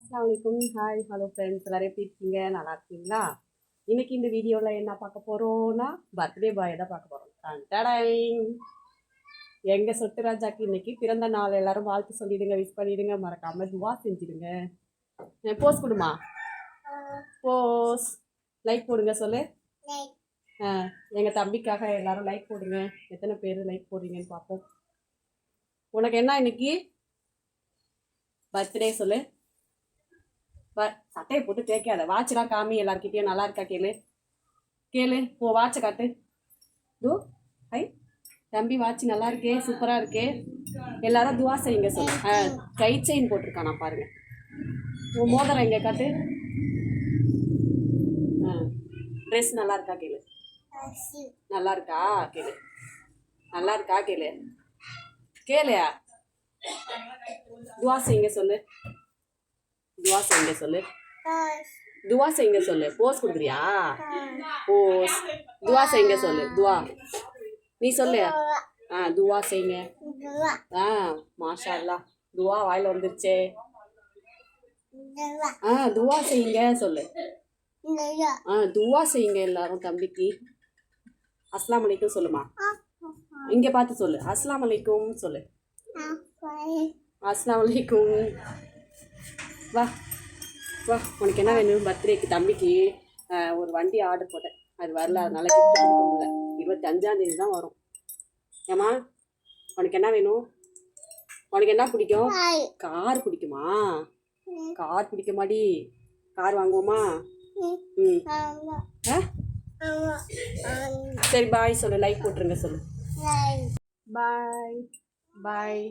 அஸ்ஸலாமு அலைக்கும். Hi, hello friends, எல்லாரும் எப்படி இருக்கீங்க? நல்லா இருக்கீங்களா? இன்னைக்கு இந்த வீடியோவில் என்ன பார்க்க போகிறோம்னா பர்த்டே பாய் தான் பார்க்க போகிறோம். டடாய், எங்கள் சொட்டு ராஜாக்கு இன்னைக்கு பிறந்த நாள். எல்லாரும் வாழ்த்து சொல்லிடுங்க, விஷ் பண்ணிடுங்க, மறக்காம துவா செஞ்சிடுங்க. போஸ் கொடுமா, போஸ். லைக் போடுங்க சொல்லு. எங்கள் தம்பிக்காக எல்லாரும் லைக் போடுங்க. எத்தனை பேர் லைக் போடுறீங்கன்னு பார்ப்போம். உனக்கு என்ன இன்னைக்கு பர்த்டே சொல்லு. சட்டையை போட்டு தேய்க்காத. வாட்செலாம் காமி எல்லாருக்கிட்டையும். நல்லா இருக்கா கேளு. கேளு, ஓ வாட்சை காட்டு. தூ ஐ தம்பி, வாட்ச் நல்லா இருக்கே, சூப்பராக இருக்கே. எல்லாரும் துவா செய்யுங்க சொல்லு. கை செயின் போட்டிருக்கானா பாருங்க. உன் மோதிரம் எங்கே காட்டு. ட்ரெஸ் நல்லா இருக்கா கேளு. நல்லா இருக்கா கேளு. நல்லா இருக்கா கேளு. கேளையா, துவா செய்யுங்க சொல்லு. துவா செய்யுங்க சொல்லு. துவா செய்யுங்க சொல்லு. போஸ் கொடுக்குறியா? போஸ். துவா செய்யுங்க சொல்லு. துவா நீ சொல்லு. துவா செய்யுங்க. மாஷா அல்லாஹ். துவா வாயில வந்துருச்சே. துவா செய்யுங்க சொல்லு. துவா செய்யுங்க எல்லாரும் தம்பிக்கு. அஸ்ஸலாமு அலைக்கும் சொல்லுமா. இங்க பார்த்து சொல்லு. அஸ்ஸலாமு அலைக்கும் சொல்லு. அஸ்ஸலாமு அலைக்கும். வா வா, உனக்கு என்ன வேணும்? பர்த்டேக்கு தம்பிக்கு ஒரு வண்டி ஆர்டர் போட்டேன். அது வரல, அதனால கிஃப்ட் கொடுக்க முடியல. 25ஆம் தேதி தான் வரும். ஏம்மா, உனக்கு என்ன வேணும்? உனக்கு என்ன பிடிக்கும்? கார் பிடிக்குமா? கார் பிடிக்குமாடி? கார் வாங்குவோமா? சரி, பாய் சொல்லு. லைக் போட்டுருங்க சொல்லு. பாய் பாய்.